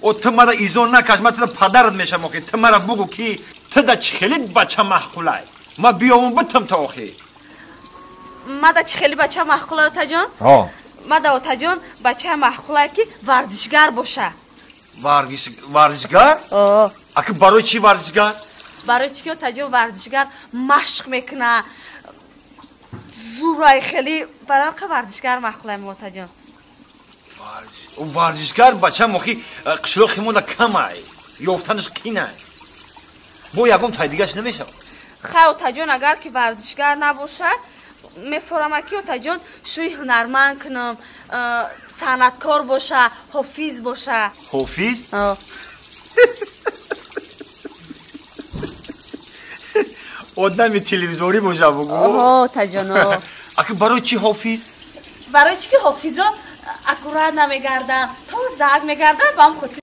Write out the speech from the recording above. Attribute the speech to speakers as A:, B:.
A: او تو مرا ایزون نکش، من تو پدرت میشم آخی. تو مرا بگو که تو دا چخیلی بچه محقولای ما بیامون بتم تا آخی.
B: ما دا چخیلی بچه محقولای تا جان؟ ما دا تا جان بچه محقولای که ورزشگر باشه.
A: ورزشگر؟ اکی برای چی ورزشگر؟
B: برای چی که تا جان ورزشگر مشق میکنه زورای خیلی برای که ورزشگر محقولای ما تا جان.
A: ورزشگر بچه مخی قشلوخی مولا کمای یافتنش کینه با یکم تای دیگهش نمیشه.
B: خیلی تا جان اگر که ورزشگر نباشه میفرمه که تا جان شوی هنرمند کنم، صنعتکار باشه، حافظ باشه.
A: حافظ؟ آدم تلویزیونی باشه بگو.
B: تا جان
A: اگه برای چی حافظ؟
B: برای چی که حافظا اکورات نمیگردن تا زگ میگردن با هم خود